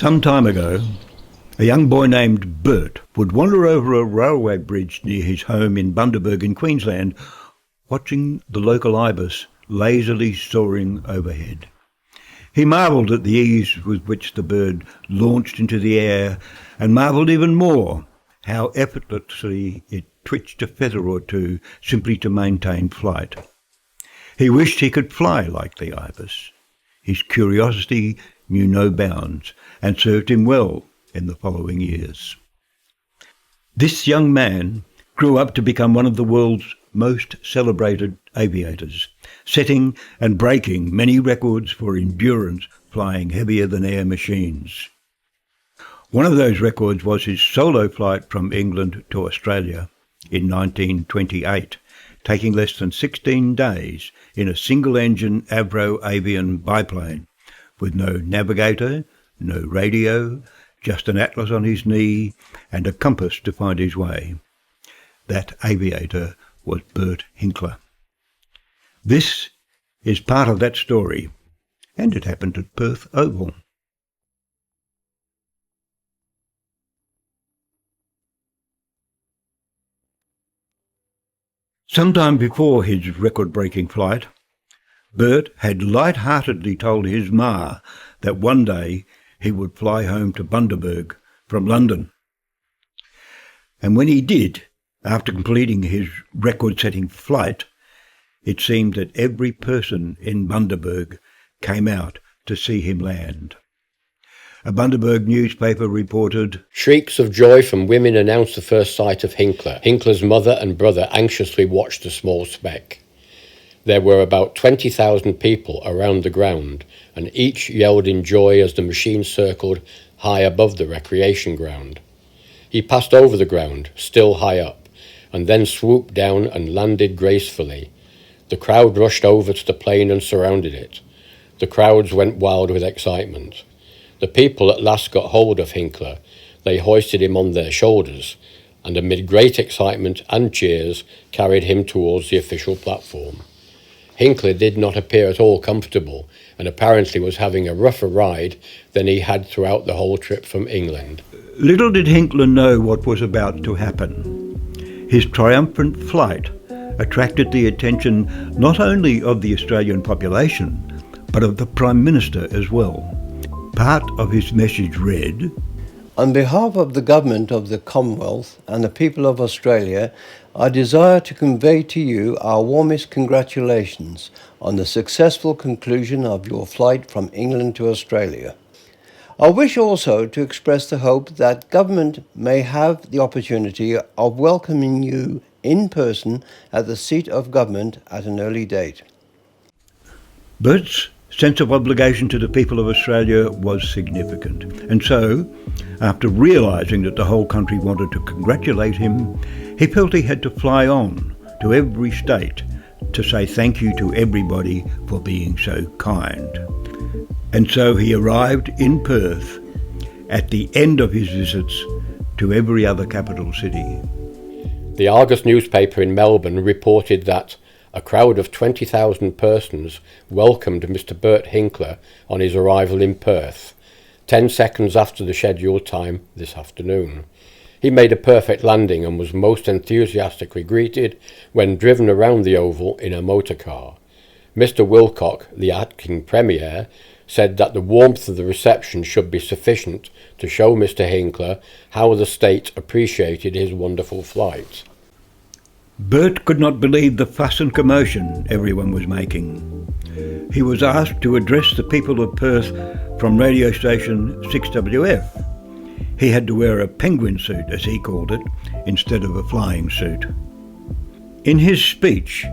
Some time ago, a young boy named Bert would wander over a railway bridge near his home in Bundaberg in Queensland, watching the local ibis lazily soaring overhead. He marvelled at the ease with which the bird launched into the air, and marvelled even more how effortlessly it twitched a feather or two simply to maintain flight. He wished he could fly like the ibis. His curiosity knew no bounds and served him well in the following years. This young man grew up to become one of the world's most celebrated aviators, setting and breaking many records for endurance flying heavier than air machines. One of those records was his solo flight from England to Australia in 1928, taking less than 16 days in a single-engine Avro-Avian biplane, with no navigator, no radio, just an atlas on his knee and a compass to find his way. That aviator was Bert Hinkler. This is part of that story, and it happened at Perth Oval. Sometime before his record-breaking flight, Bert had light-heartedly told his ma that one day he would fly home to Bundaberg from London. And when he did, after completing his record-setting flight, it seemed that every person in Bundaberg came out to see him land. A Bundaberg newspaper reported, "Shrieks of joy from women announced the first sight of Hinkler. Hinkler's mother and brother anxiously watched the small speck. There were about 20,000 people around the ground, and each yelled in joy as the machine circled high above the recreation ground. He passed over the ground, still high up, and then swooped down and landed gracefully. The crowd rushed over to the plane and surrounded it. The crowds went wild with excitement. The people at last got hold of Hinkler. They hoisted him on their shoulders, and amid great excitement and cheers carried him towards the official platform. Hinkler did not appear at all comfortable, and apparently was having a rougher ride than he had throughout the whole trip from England." Little did Hinkler know what was about to happen. His triumphant flight attracted the attention not only of the Australian population, but of the Prime Minister as well. Part of his message read, "On behalf of the Government of the Commonwealth and the people of Australia, I desire to convey to you our warmest congratulations on the successful conclusion of your flight from England to Australia. I wish also to express the hope that Government may have the opportunity of welcoming you in person at the seat of Government at an early date." Bert's sense of obligation to the people of Australia was significant, and so, after realising that the whole country wanted to congratulate him, he felt he had to fly on to every state to say thank you to everybody for being so kind. And so he arrived in Perth at the end of his visits to every other capital city. The Argus newspaper in Melbourne reported that a crowd of 20,000 persons welcomed Mr. Bert Hinkler on his arrival in Perth, 10 seconds after the scheduled time this afternoon. He made a perfect landing and was most enthusiastically greeted when driven around the Oval in a motor car. Mr. Wilcock, the acting Premier, said that the warmth of the reception should be sufficient to show Mr. Hinkler how the state appreciated his wonderful flight. Bert could not believe the fuss and commotion everyone was making. He was asked to address the people of Perth from radio station 6WF. He had to wear a penguin suit, as he called it, instead of a flying suit. In his speech,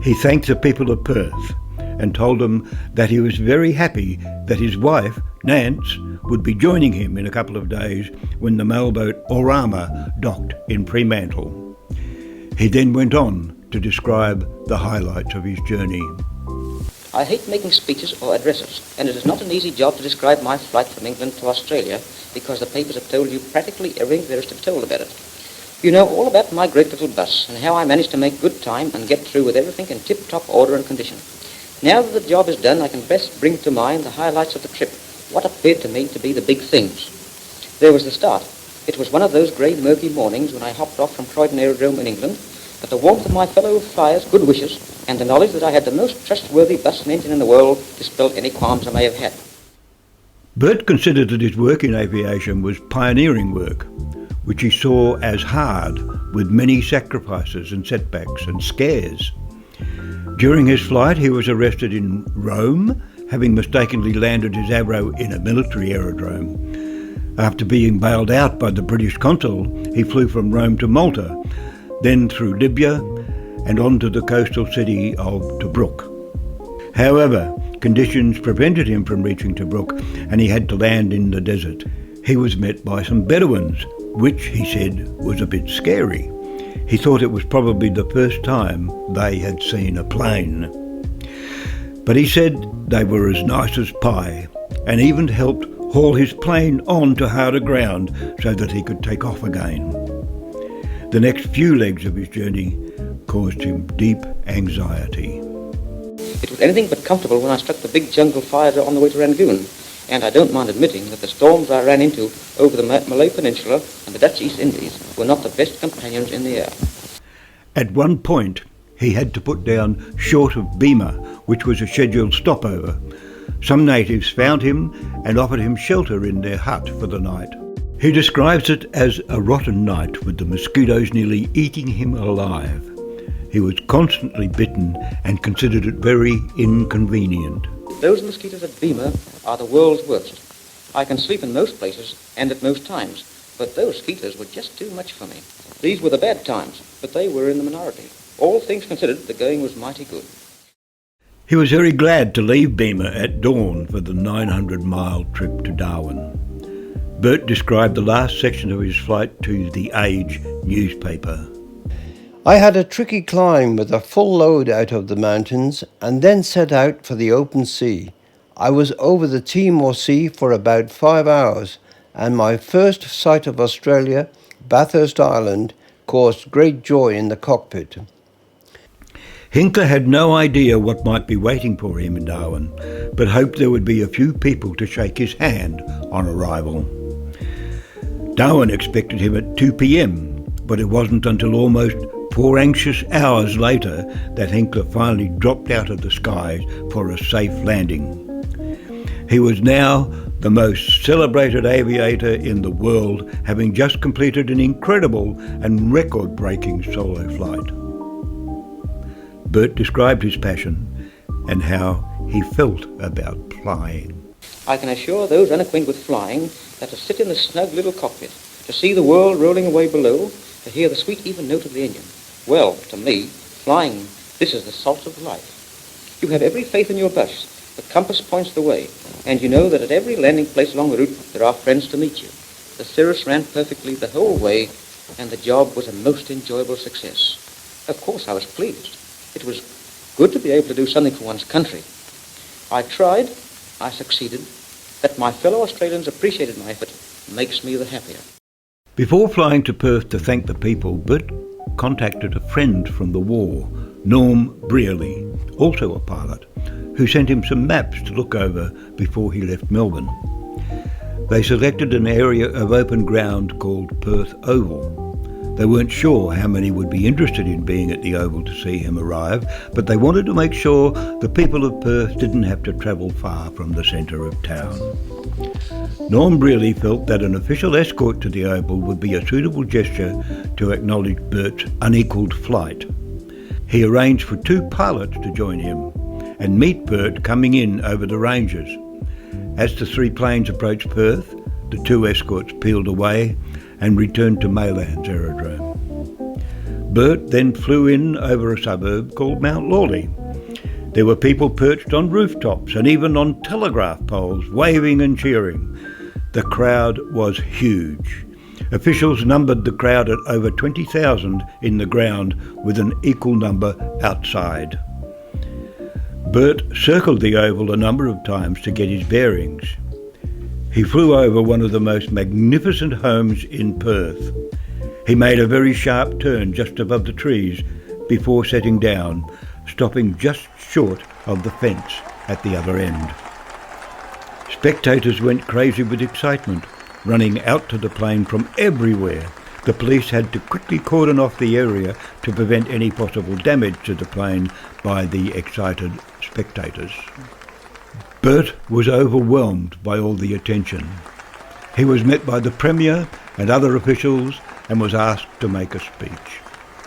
he thanked the people of Perth and told them that he was very happy that his wife, Nance, would be joining him in a couple of days when the mailboat Orama docked in Fremantle. He then went on to describe the highlights of his journey. "I hate making speeches or addresses, and it is not an easy job to describe my flight from England to Australia, because the papers have told you practically everything there is to be told about it. You know all about my great little bus, and how I managed to make good time and get through with everything in tip-top order and condition. Now that the job is done, I can best bring to mind the highlights of the trip, what appeared to me to be the big things. There was the start. It was one of those grey, murky mornings when I hopped off from Croydon Aerodrome in England, but the warmth of my fellow flyers' good wishes and the knowledge that I had the most trustworthy bus and engine in the world dispelled any qualms I may have had. Bert considered that his work in aviation was pioneering work, which he saw as hard, with many sacrifices and setbacks and scares. During his flight, he was arrested in Rome, having mistakenly landed his Avro in a military aerodrome. After being bailed out by the British consul, he flew from Rome to Malta, then through Libya and on to the coastal city of Tobruk. However, conditions prevented him from reaching Tobruk and he had to land in the desert. He was met by some Bedouins, which, he said, was a bit scary. He thought it was probably the first time they had seen a plane. But he said they were as nice as pie and even helped haul his plane on to harder ground so that he could take off again. The next few legs of his journey caused him deep anxiety. It was anything but comfortable when I struck the big jungle fires on the way to Rangoon, and I don't mind admitting that the storms I ran into over the Malay Peninsula and the Dutch East Indies were not the best companions in the air. At one point, he had to put down short of Beamer, which was a scheduled stopover. Some natives found him and offered him shelter in their hut for the night. He describes it as a rotten night with the mosquitoes nearly eating him alive. He was constantly bitten and considered it very inconvenient. Those mosquitoes at Beamer are the world's worst. I can sleep in most places and at most times, but those mosquitoes were just too much for me. These were the bad times, but they were in the minority. All things considered, the going was mighty good. He was very glad to leave Beamer at dawn for the 900-mile trip to Darwin. Bert described the last section of his flight to The Age newspaper. I had a tricky climb with a full load out of the mountains and then set out for the open sea. I was over the Timor Sea for about 5 hours, and my first sight of Australia, Bathurst Island, caused great joy in the cockpit. Hinkler had no idea what might be waiting for him in Darwin, but hoped there would be a few people to shake his hand on arrival. Darwin expected him at 2 p.m, but it wasn't until almost 4 anxious hours later that Hinkler finally dropped out of the skies for a safe landing. He was now the most celebrated aviator in the world, having just completed an incredible and record-breaking solo flight. Bert described his passion and how he felt about flying. I can assure those unacquainted with flying that to sit in the snug little cockpit, to see the world rolling away below, to hear the sweet even note of the engine, well, to me, flying, this is the salt of life. You have every faith in your bus. The compass points the way, and you know that at every landing place along the route there are friends to meet you. The Cirrus ran perfectly the whole way, and the job was a most enjoyable success. Of course, I was pleased. It was good to be able to do something for one's country. I tried, I succeeded. That my fellow Australians appreciated my effort makes me the happier. Before flying to Perth to thank the people, Bert contacted a friend from the war, Norm Brearley, also a pilot, who sent him some maps to look over before he left Melbourne. They selected an area of open ground called Perth Oval. They weren't sure how many would be interested in being at the Oval to see him arrive, but they wanted to make sure the people of Perth didn't have to travel far from the centre of town. Norm Brearley felt that an official escort to the Oval would be a suitable gesture to acknowledge Bert's unequalled flight. He arranged for 2 pilots to join him and meet Bert coming in over the ranges. As the 3 planes approached Perth, the 2 escorts peeled away and returned to Maylands Aerodrome. Bert then flew in over a suburb called Mount Lawley. There were people perched on rooftops and even on telegraph poles, waving and cheering. The crowd was huge. Officials numbered the crowd at over 20,000 in the ground, with an equal number outside. Bert circled the Oval a number of times to get his bearings. He flew over one of the most magnificent homes in Perth. He made a very sharp turn just above the trees before setting down, stopping just short of the fence at the other end. Spectators went crazy with excitement, running out to the plane from everywhere. The police had to quickly cordon off the area to prevent any possible damage to the plane by the excited spectators. Bert was overwhelmed by all the attention. He was met by the Premier and other officials and was asked to make a speech.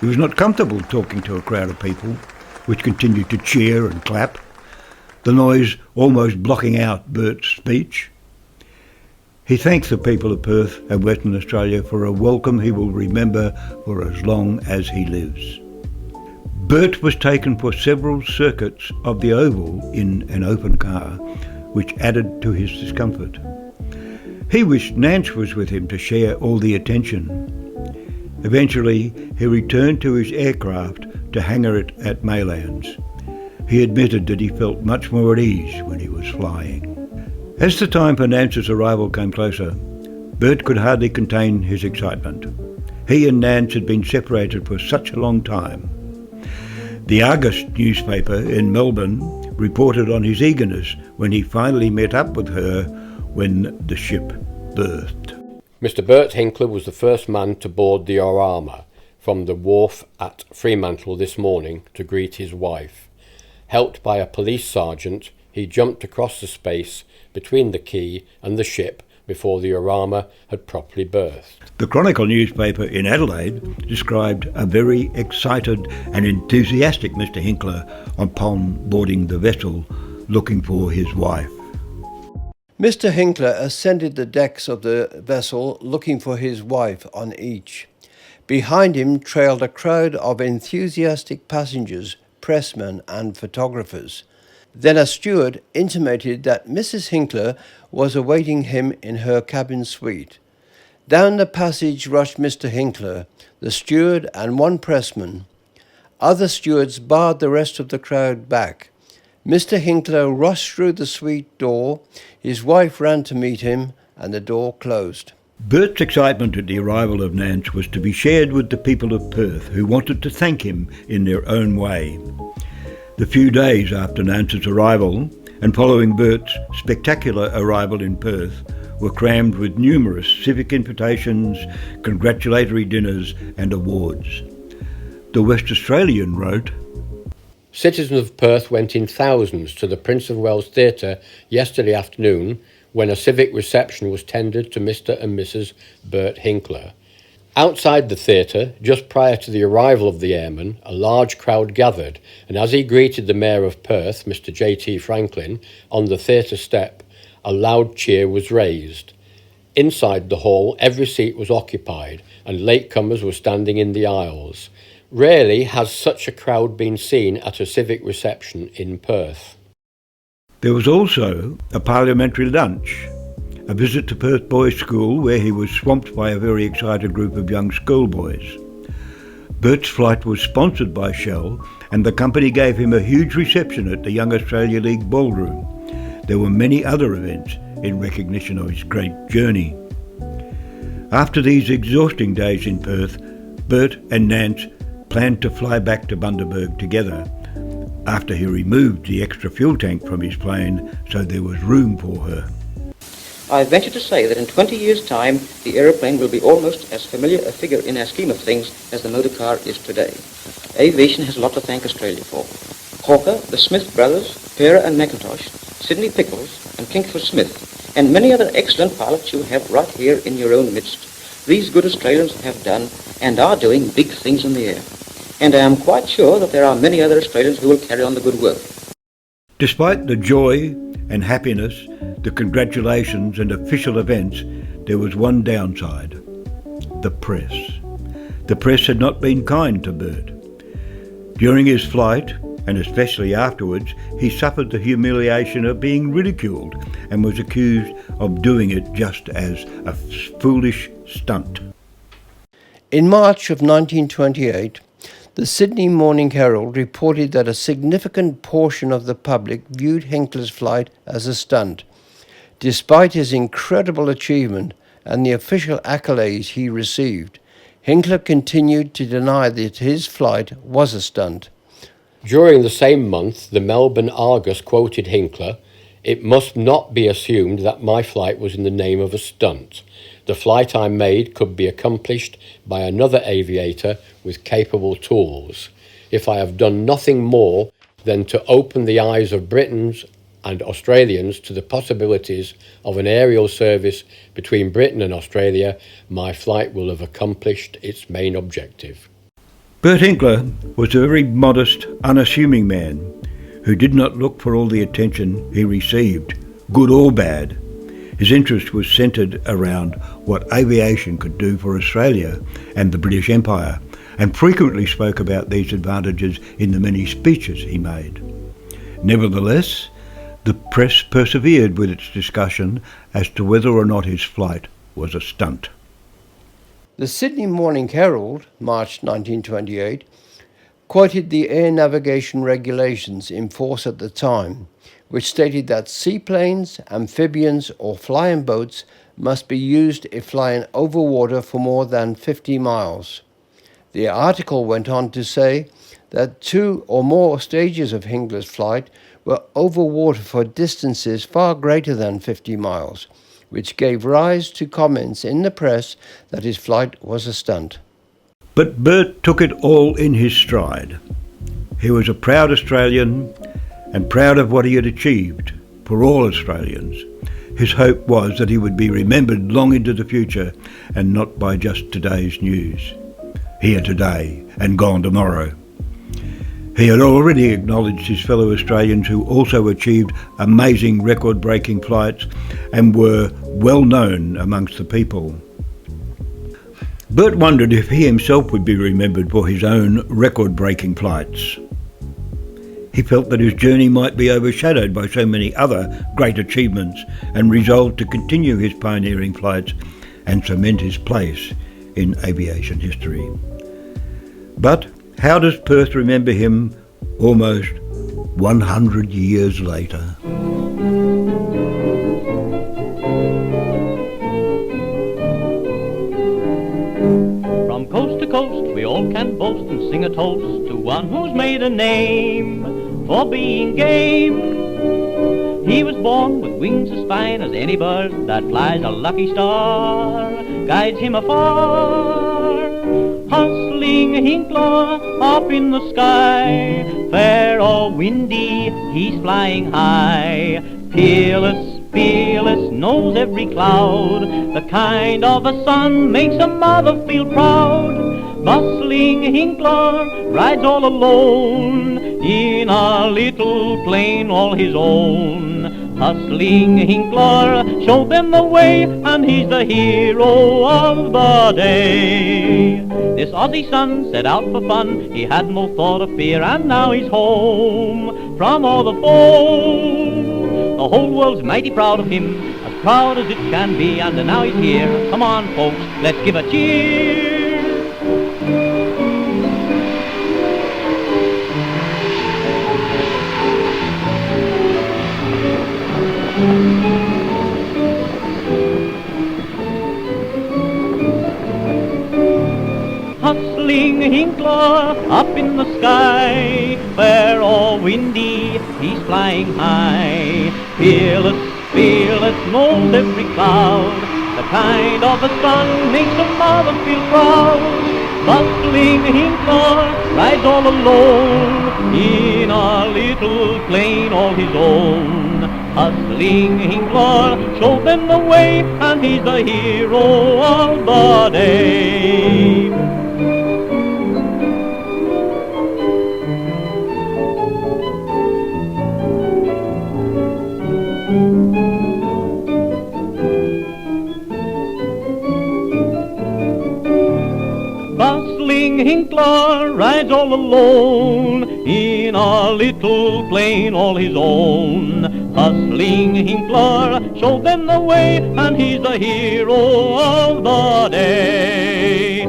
He was not comfortable talking to a crowd of people, which continued to cheer and clap, the noise almost blocking out Bert's speech. He thanks the people of Perth and Western Australia for a welcome he will remember for as long as he lives. Bert was taken for several circuits of the Oval in an open car, which added to his discomfort. He wished Nance was with him to share all the attention. Eventually, he returned to his aircraft to hangar it at Maylands. He admitted that he felt much more at ease when he was flying. As the time for Nance's arrival came closer, Bert could hardly contain his excitement. He and Nance had been separated for such a long time. The Argus newspaper in Melbourne reported on his eagerness when he finally met up with her when the ship berthed. Mr. Bert Hinkler was the first man to board the Orama from the wharf at Fremantle this morning to greet his wife. Helped by a police sergeant, he jumped across the space between the quay and the ship before the Orama had properly berthed. The Chronicle newspaper in Adelaide described a very excited and enthusiastic Mr. Hinkler upon boarding the vessel looking for his wife. Mr. Hinkler ascended the decks of the vessel looking for his wife on each. Behind him trailed a crowd of enthusiastic passengers, pressmen and photographers. Then a steward intimated that Mrs. Hinkler was awaiting him in her cabin suite. Down the passage rushed Mr. Hinkler, the steward and one pressman. Other stewards barred the rest of the crowd back. Mr. Hinkler rushed through the suite door. His wife ran to meet him, and the door closed. Bert's excitement at the arrival of Nance was to be shared with the people of Perth, who wanted to thank him in their own way. The few days after Nance's arrival, and following Bert's spectacular arrival in Perth, were crammed with numerous civic invitations, congratulatory dinners and awards. The West Australian wrote, Citizens of Perth went in thousands to the Prince of Wales Theatre yesterday afternoon when a civic reception was tendered to Mr. and Mrs. Bert Hinkler. Outside the theatre, just prior to the arrival of the airman, a large crowd gathered, and as he greeted the Mayor of Perth, Mr. J.T. Franklin, on the theatre step, a loud cheer was raised. Inside the hall, every seat was occupied, and latecomers were standing in the aisles. Rarely has such a crowd been seen at a civic reception in Perth. There was also a parliamentary lunch, a visit to Perth Boys' School where he was swamped by a very excited group of young schoolboys. Bert's flight was sponsored by Shell and the company gave him a huge reception at the Young Australia League ballroom. There were many other events in recognition of his great journey. After these exhausting days in Perth, Bert and Nance planned to fly back to Bundaberg together after he removed the extra fuel tank from his plane so there was room for her. I venture to say that in 20 years' time, the aeroplane will be almost as familiar a figure in our scheme of things as the motor car is today. Aviation has a lot to thank Australia for. Hawker, the Smith brothers, Pera and McIntosh, Sidney Pickles and Kingford Smith, and many other excellent pilots you have right here in your own midst. These good Australians have done and are doing big things in the air. And I am quite sure that there are many other Australians who will carry on the good work. Despite the joy and happiness, the congratulations and official events, there was one downside: the press. The press had not been kind to Bert. During his flight, and especially afterwards, he suffered the humiliation of being ridiculed and was accused of doing it just as a foolish stunt. In March of 1928, the Sydney Morning Herald reported that a significant portion of the public viewed Hinkler's flight as a stunt. Despite his incredible achievement and the official accolades he received, Hinkler continued to deny that his flight was a stunt. During the same month, the Melbourne Argus quoted Hinkler, It must not be assumed that my flight was in the name of a stunt. The flight I made could be accomplished by another aviator with capable tools. If I have done nothing more than to open the eyes of Britons and Australians to the possibilities of an aerial service between Britain and Australia, my flight will have accomplished its main objective. Bert Hinkler was a very modest, unassuming man who did not look for all the attention he received, good or bad. His interest was centred around what aviation could do for Australia and the British Empire, and frequently spoke about these advantages in the many speeches he made. Nevertheless, the press persevered with its discussion as to whether or not his flight was a stunt. The Sydney Morning Herald, March 1928, quoted the air navigation regulations in force at the time, which stated that seaplanes, amphibians or flying boats must be used if flying over water for more than 50 miles. The article went on to say that 2 or more stages of Hinkler's flight were over water for distances far greater than 50 miles, which gave rise to comments in the press that his flight was a stunt. But Bert took it all in his stride. He was a proud Australian and proud of what he had achieved for all Australians. His hope was that he would be remembered long into the future and not by just today's news. Here today and gone tomorrow. He had already acknowledged his fellow Australians who also achieved amazing record-breaking flights and were well known amongst the people. Bert wondered if he himself would be remembered for his own record-breaking flights. He felt that his journey might be overshadowed by so many other great achievements and resolved to continue his pioneering flights and cement his place in aviation history. But how does Perth remember him almost 100 years later? From coast to coast we all can boast and sing a toast to one who's made a name for being game. He was born with wings as fine as any bird that flies. A lucky star guides him afar. Hustling Hinkler up in the sky, fair or windy, he's flying high. Peerless, fearless, knows every cloud. The kind of a son makes a mother feel proud. Bustling Hinkler rides all alone in a little plane all his own. Hustling Hinkler showed them the way, and he's the hero of the day. This Aussie son set out for fun, he had no thought of fear, and now he's home from all the foe. The whole world's mighty proud of him, as proud as it can be, and now he's here. Come on folks, let's give a cheer. Hustling Hinkler up in the sky, fair or windy, he's flying high. Fearless, fearless, knows every cloud. The kind of a son makes a mother feel proud. Bustling Hinkler rides all alone in a little plane all his own. Hustling Hinkler showed them the way, and he's the hero of the day. Bustling Hinkler rides all alone in a little plane all his own. Hustling Hinkler showed them the way, and he's the hero of the day.